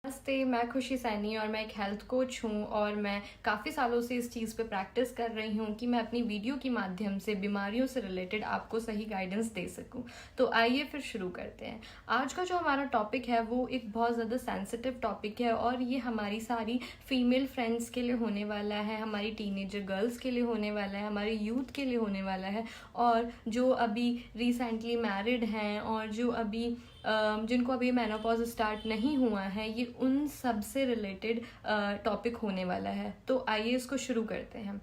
नमस्ते, मैं खुशी सैनी और मैं एक हेल्थ कोच हूँ और मैं काफ़ी सालों से इस चीज़ पे प्रैक्टिस कर रही हूँ कि मैं अपनी वीडियो के माध्यम से बीमारियों से रिलेटेड आपको सही गाइडेंस दे सकूँ। तो आइए फिर शुरू करते हैं। आज का जो हमारा टॉपिक है वो एक बहुत ज़्यादा सेंसिटिव टॉपिक है और ये हमारी सारी फीमेल फ्रेंड्स के लिए होने वाला है, हमारी टीनेजर गर्ल्स के लिए होने वाला है, हमारे यूथ के लिए होने वाला है और जो अभी रिसेंटली मैरिड हैं और जो अभी जिनको अभी मेनोपॉज स्टार्ट नहीं हुआ है, ये उन सब से रिलेटेड टॉपिक होने वाला है। तो आइए इसको शुरू करते हैं।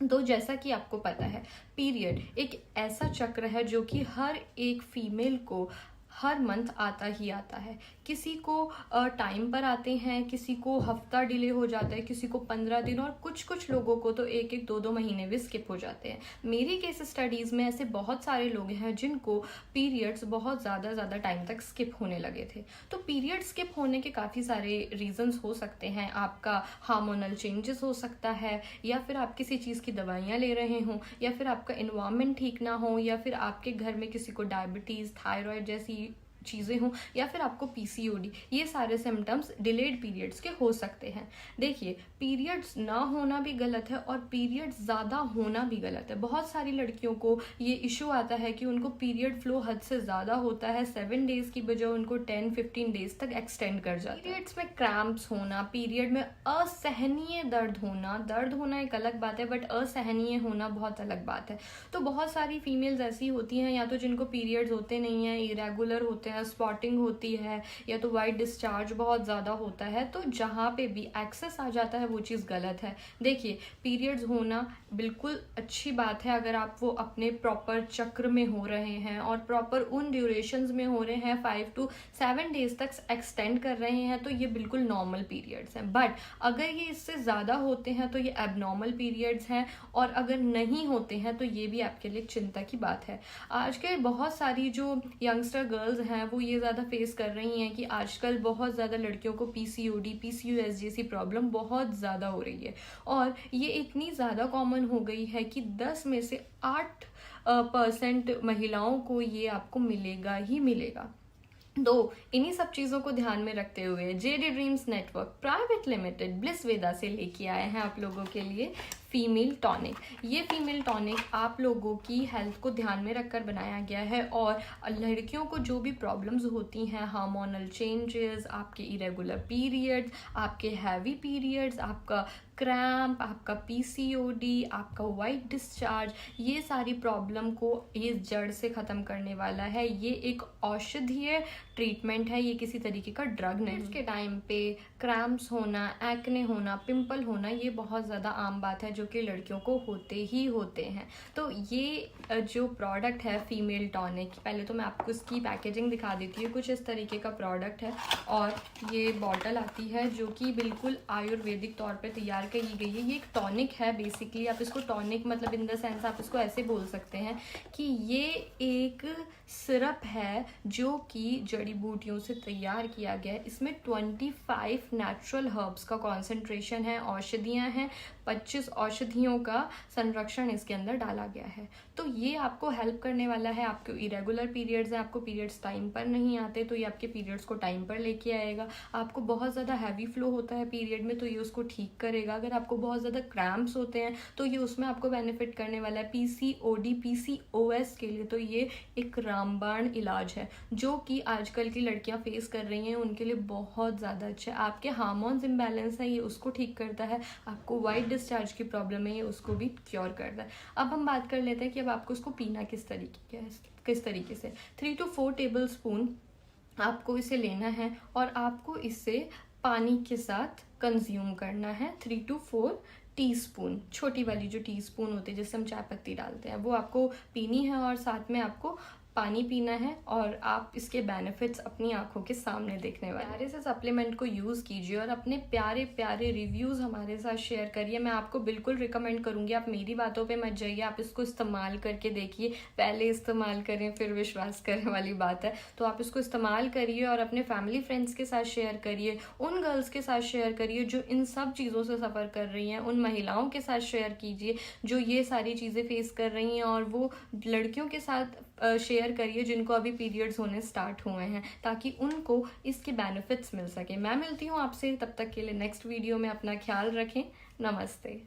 तो जैसा कि आपको पता है, पीरियड एक ऐसा चक्र है जो कि हर एक फीमेल को हर मंथ आता ही आता है। किसी को टाइम पर आते हैं, किसी को हफ्ता डिले हो जाता है, किसी को 15 दिन और कुछ लोगों को तो 1-2 महीने भी स्किप हो जाते हैं। मेरी केस स्टडीज़ में ऐसे बहुत सारे लोग हैं जिनको पीरियड्स बहुत ज़्यादा टाइम तक स्किप होने लगे थे। तो पीरियड स्किप होने के काफ़ी सारे रीजंस हो सकते हैं। आपका हार्मोनल चेंजेस हो सकता है, या फिर आप किसी चीज़ की दवाइयाँ ले रहे हों, या फिर आपका इन्वायरमेंट ठीक ना हो, या फिर आपके घर में किसी को डायबिटीज़, थायराइड जैसी चीज़ें हों, या फिर आपको पीसीओडी, ये सारे सिम्टम्स डिलेड पीरियड्स के हो सकते हैं। देखिए, पीरियड्स ना होना भी गलत है और पीरियड्स ज़्यादा होना भी गलत है। बहुत सारी लड़कियों को ये इशू आता है कि उनको पीरियड फ्लो हद से ज़्यादा होता है, 7 डेज़ की बजाय उनको 10-15 डेज़ तक एक्सटेंड कर जाता है। पीरियड्स में क्रैम्प्स होना, पीरियड में असहनीय दर्द होना एक अलग बात है, बट असहनीय होना बहुत अलग बात है। तो बहुत सारी फीमेल्स ऐसी होती हैं, या तो जिनको पीरियड्स होते नहीं हैं, इरेगुलर होते हैं, स्पॉटिंग होती है, या तो वाइट डिस्चार्ज बहुत ज़्यादा होता है। तो जहाँ पे भी एक्सेस आ जाता है वो चीज़ गलत है। देखिए, पीरियड्स होना बिल्कुल अच्छी बात है अगर आप वो अपने प्रॉपर चक्र में हो रहे हैं और प्रॉपर उन ड्यूरेशंस में हो रहे हैं, 5 to 7 डेज तक एक्सटेंड कर रहे हैं, तो ये बिल्कुल नॉर्मल पीरियड्स हैं। बट अगर ये इससे ज़्यादा होते हैं तो ये एबनॉर्मल पीरियड्स हैं, और अगर नहीं होते हैं तो ये भी आपके लिए चिंता की बात है। आज के बहुत सारी जो यंगस्टर गर्ल्स हैं वो ये ज़्यादा फेस कर रही हैं कि आजकल बहुत ज़्यादा लड़कियों को पीसीओडी, पीसीओएस जैसी प्रॉब्लम बहुत ज़्यादा हो रही है, और ये इतनी ज़्यादा कॉमन हो गई है कि 10 में से 8% महिलाओं को ये आपको मिलेगा ही मिलेगा। तो इन्हीं सब चीज़ों को ध्यान में रखते हुए JD Dreams Network Private Limited Bliss Veda से लेके आए हैं आप लोगों के लिए फीमेल टॉनिक। ये फीमेल टॉनिक आप लोगों की हेल्थ को ध्यान में रखकर बनाया गया है, और लड़कियों को जो भी प्रॉब्लम्स होती हैं, हार्मोनल चेंजेस, आपके इरेगुलर पीरियड्स, आपके हैवी पीरियड्स, आपका क्रैम्प, आपका पीसीओडी, आपका वाइट डिस्चार्ज, ये सारी प्रॉब्लम को ये जड़ से ख़त्म करने वाला है। ये एक औषधीय ट्रीटमेंट है, ये किसी तरीके का ड्रग नहीं। इसके टाइम पे क्रैम्प्स होना, एक्ने होना, पिंपल होना, ये बहुत ज़्यादा आम बात है जो कि लड़कियों को होते ही होते हैं। तो ये जो प्रोडक्ट है फीमेल टॉनिक, पहले तो मैं आपको इसकी पैकेजिंग दिखा देती हूँ। कुछ इस तरीके का प्रोडक्ट है, और ये बॉटल आती है जो कि बिल्कुल आयुर्वेदिक तौर पे तैयार करी गई है। ये एक टॉनिक है बेसिकली। आप इसको टॉनिक मतलब इन द सेंस आप इसको ऐसे बोल सकते हैं कि ये एक सिरप है जो कि जड़ी बूटियों से तैयार किया गया है। इसमें 25 नेचुरल हर्ब्स का कॉन्सेंट्रेशन है, औषधियाँ हैं, 25 औषधियों का संरक्षण इसके अंदर डाला गया है। तो ये आपको हेल्प करने वाला है। आपको इरेगुलर पीरियड्स हैं, आपको पीरियड्स टाइम पर नहीं आते, तो ये आपके पीरियड्स को टाइम पर लेके आएगा। आपको बहुत ज़्यादा हैवी फ्लो होता है पीरियड में, तो ये उसको ठीक करेगा। अगर आपको बहुत ज़्यादा क्रैम्प्स होते हैं तो ये उसमें आपको बेनिफिट करने वाला है। पीसीओडी, पीसीओएस के लिए तो ये एक रामबाण इलाज है जो कि आजकल की लड़कियां फेस कर रही हैं, उनके लिए बहुत ज़्यादा अच्छा है। आपके हार्मोन्स इम्बैलेंस है, ये उसको ठीक करता है। आपको वाइट डिस्चार्ज की प्रॉब्लम है, ये उसको भी क्योर करता है। अब हम बात कर लेते हैं कि अब आपको इसको पीना किस तरीके से। 3 to 4 टेबल स्पून आपको इसे लेना है, और आपको इसे पानी के साथ कंज्यूम करना है। 3 to 4 टीस्पून, छोटी वाली जो टीस्पून होती है जिससे हम चाय पत्ती डालते हैं, वो आपको पीनी है, और साथ में आपको पानी पीना है, और आप इसके बेनिफिट्स अपनी आंखों के सामने देखने वाले। प्यारे से सप्लीमेंट को यूज़ कीजिए और अपने प्यारे प्यारे रिव्यूज़ हमारे साथ शेयर करिए। मैं आपको बिल्कुल रिकमेंड करूँगी, आप मेरी बातों पे मत जाइए, आप इसको इस्तेमाल करके देखिए। पहले इस्तेमाल करें फिर विश्वास करें वाली बात है। तो आप इसको इस्तेमाल करिए और अपने फैमिली फ्रेंड्स के साथ शेयर करिए, उन गर्ल्स के साथ शेयर करिए जो इन सब चीज़ों से सफ़र कर रही हैं, उन महिलाओं के साथ शेयर कीजिए जो ये सारी चीज़ें फेस कर रही हैं, और वो लड़कियों के साथ शेयर करिए जिनको अभी पीरियड्स होने स्टार्ट हुए हैं, ताकि उनको इसके बेनिफिट्स मिल सके। मैं मिलती हूँ आपसे, तब तक के लिए नेक्स्ट वीडियो में। अपना ख्याल रखें। नमस्ते।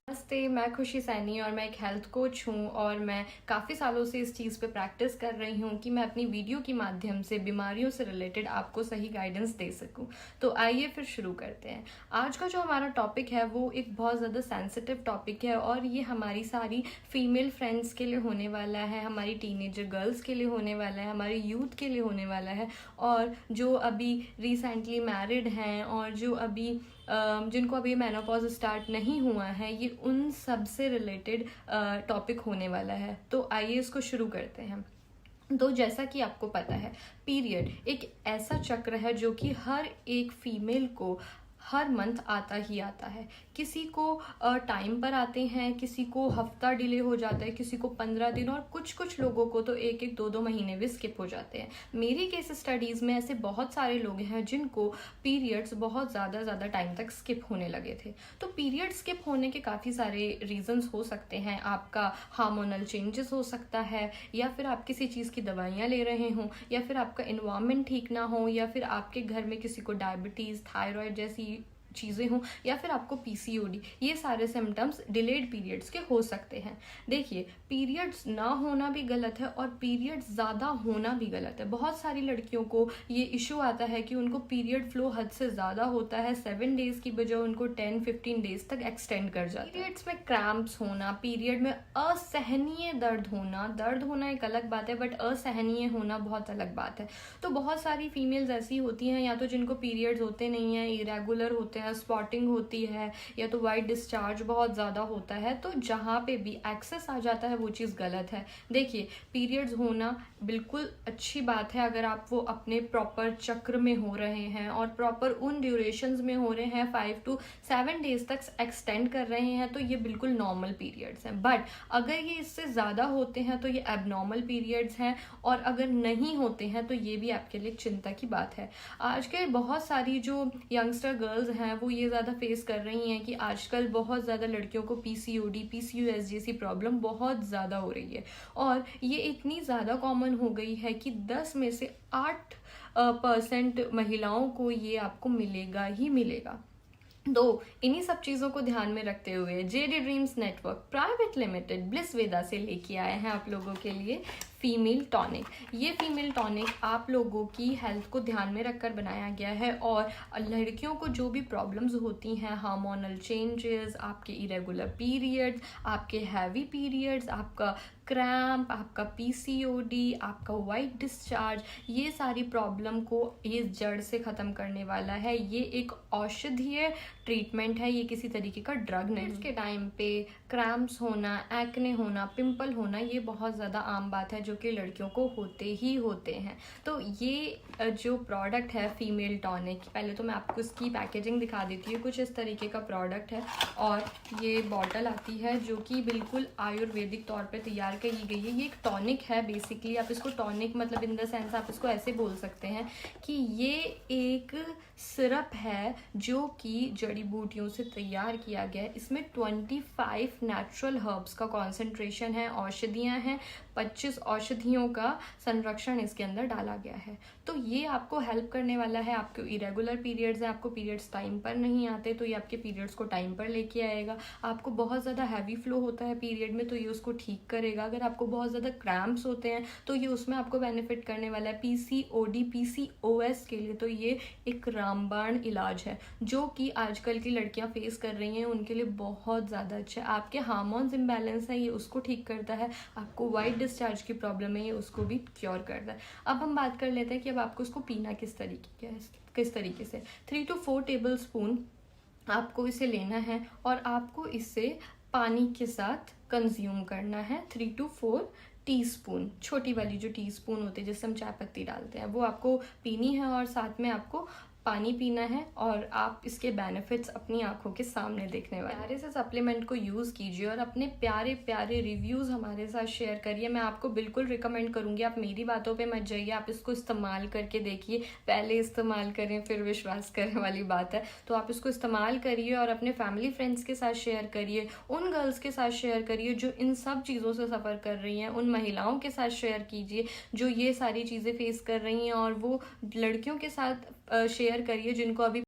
नमस्ते, मैं खुशी सैनी और मैं एक हेल्थ कोच हूँ और मैं काफ़ी सालों से इस चीज़ पे प्रैक्टिस कर रही हूँ कि मैं अपनी वीडियो के माध्यम से बीमारियों से रिलेटेड आपको सही गाइडेंस दे सकूँ। तो आइए फिर शुरू करते हैं। आज का जो हमारा टॉपिक है वो एक बहुत ज़्यादा सेंसिटिव टॉपिक है और ये हमारी सारी फीमेल फ्रेंड्स के लिए होने वाला है, हमारी टीनेजर गर्ल्स के लिए होने वाला है, हमारे यूथ के लिए होने वाला है, और जो अभी रिसेंटली मैरिड हैं और जो अभी जिनको अभी मेनोपॉज स्टार्ट नहीं हुआ है, ये उन सब से रिलेटेड टॉपिक होने वाला है। तो आइए इसको शुरू करते हैं। तो जैसा कि आपको पता है, पीरियड एक ऐसा चक्र है जो कि हर एक फीमेल को हर मंथ आता ही आता है। किसी को टाइम पर आते हैं, किसी को हफ्ता डिले हो जाता है, किसी को 15 दिन, और कुछ लोगों को तो 1-2 महीने भी स्किप हो जाते हैं। मेरी केस स्टडीज़ में ऐसे बहुत सारे लोग हैं जिनको पीरियड्स बहुत ज़्यादा टाइम तक स्किप होने लगे थे। तो पीरियड स्किप होने के काफ़ी सारे रीजंस हो सकते हैं। आपका हार्मोनल चेंजेस हो सकता है, या फिर आप किसी चीज़ की दवाइयाँ ले रहे हों, या फिर आपका एनवायरनमेंट ठीक ना हो, या फिर आपके घर में किसी को डायबिटीज़, थायराइड जैसी चीज़ें हों, या फिर आपको पीसीओडी, ये सारे सिम्टम्स डिलेड पीरियड्स के हो सकते हैं। देखिए, पीरियड्स ना होना भी गलत है और पीरियड्स ज़्यादा होना भी गलत है। बहुत सारी लड़कियों को ये इशू आता है कि उनको पीरियड फ्लो हद से ज़्यादा होता है, 7 डेज़ की बजाय उनको 10-15 डेज तक एक्सटेंड कर जाता है। पीरियड्स में क्रैम्प्स होना, पीरियड में असहनीय दर्द होना एक अलग बात है, बट असहनीय होना बहुत अलग बात है। तो बहुत सारी फीमेल्स ऐसी होती हैं, या तो जिनको पीरियड्स होते नहीं हैं, इरेगुलर होते हैं, स्पॉटिंग होती है, या तो वाइट डिस्चार्ज बहुत ज़्यादा होता है। तो जहाँ पे भी एक्सेस आ जाता है वो चीज़ गलत है। देखिए, पीरियड्स होना बिल्कुल अच्छी बात है अगर आप वो अपने प्रॉपर चक्र में हो रहे हैं और प्रॉपर उन ड्यूरेशंस में हो रहे हैं, 5 to 7 डेज तक एक्सटेंड कर रहे हैं, तो ये बिल्कुल नॉर्मल पीरियड्स हैं। बट अगर ये इससे ज़्यादा होते हैं तो ये एबनॉर्मल पीरियड्स हैं, और अगर नहीं होते हैं तो ये भी आपके लिए चिंता की बात है। आज के बहुत सारी जो यंगस्टर गर्ल्स हैं वो ये ज़्यादा फेस कर रही हैं कि आजकल बहुत ज़्यादा लड़कियों को पीसीओडी, पीसीओएस जैसी प्रॉब्लम बहुत ज़्यादा हो रही है, और ये इतनी ज़्यादा कॉमन हो गई है कि 10 में से 8% महिलाओं को ये आपको मिलेगा ही मिलेगा। तो इन्हीं सब चीज़ों को ध्यान में रखते हुए JD Dreams Network Private Limited Bliss Veda से लेके आए हैं आप लोगों के लिए फीमेल टॉनिक। ये फीमेल टॉनिक आप लोगों की हेल्थ को ध्यान में रखकर बनाया गया है, और लड़कियों को जो भी प्रॉब्लम्स होती हैं, हार्मोनल चेंजेस, आपके इरेगुलर पीरियड्स, आपके हैवी पीरियड्स, आपका क्रैम्प, आपका पीसीओडी, आपका वाइट डिस्चार्ज, ये सारी प्रॉब्लम को ये जड़ से ख़त्म करने वाला है। ये एक औषधीय ट्रीटमेंट है, ये किसी तरीके का ड्रग नहीं। इसके टाइम पे क्रैम्प्स होना, एक्ने होना, पिंपल होना, ये बहुत ज़्यादा आम बात है जो कि लड़कियों को होते ही होते हैं। तो ये जो प्रोडक्ट है फीमेल टॉनिक, पहले तो मैं आपको इसकी पैकेजिंग दिखा देती हूँ। कुछ इस तरीके का प्रोडक्ट है, और ये बॉटल आती है जो कि बिल्कुल आयुर्वेदिक तौर पे तैयार करी गई है। ये एक टॉनिक है बेसिकली। आप इसको टॉनिक मतलब इन द सेंस आप इसको ऐसे बोल सकते हैं कि ये एक सिरप है जो कि जड़ी बूटियों से तैयार किया गया है। इसमें 25 नेचुरल हर्ब्स का कॉन्सेंट्रेशन है, औषधियाँ हैं, 25 औषधियों का संरक्षण इसके अंदर डाला गया है। तो ये आपको हेल्प करने वाला है। आपको इरेगुलर पीरियड्स हैं, आपको पीरियड्स टाइम पर नहीं आते, तो ये आपके पीरियड्स को टाइम पर लेके आएगा। आपको बहुत ज़्यादा हैवी फ्लो होता है पीरियड में, तो ये उसको ठीक करेगा। अगर आपको बहुत ज़्यादा क्रैम्प्स होते हैं तो ये उसमें आपको बेनिफिट करने वाला है। पीसीओडी, पीसीओएस के लिए तो ये एक रामबाण इलाज है जो कि आजकल की लड़कियां फेस कर रही हैं, उनके लिए बहुत ज़्यादा अच्छा है। आपके हार्मोन्स इम्बैलेंस है, ये उसको ठीक करता है। आपको वाइट डिस्चार्ज की प्रॉब्लम है, ये उसको भी क्योर करता है। अब हम बात कर लेते हैं कि अब आपको उसको पीना किस तरीके से। 3 to 4 टेबल स्पून आपको इसे लेना है, और आपको इसे पानी के साथ कंज्यूम करना है। 3 to 4 टीस्पून, छोटी वाली जो टीस्पून होती है जिससे हम चाय पत्ती डालते हैं, वो आपको पीनी है, और साथ में आपको पानी पीना है और आप इसके बेनिफिट्स अपनी आंखों के सामने देखने वाले। प्यारे से सप्लीमेंट को यूज़ कीजिए और अपने प्यारे प्यारे रिव्यूज़ हमारे साथ शेयर करिए। मैं आपको बिल्कुल रिकमेंड करूँगी, आप मेरी बातों पे मत जाइए, आप इसको इस्तेमाल करके देखिए। पहले इस्तेमाल करें फिर विश्वास करने वाली बात है। तो आप इसको इस्तेमाल करिए और अपने फैमिली फ्रेंड्स के साथ शेयर करिए, उन गर्ल्स के साथ शेयर करिए जो इन सब चीज़ों से सफ़र कर रही हैं, उन महिलाओं के साथ शेयर कीजिए जो ये सारी चीज़ें फेस कर रही हैं, और वो लड़कियों के साथ शेयर करिए जिनको अभी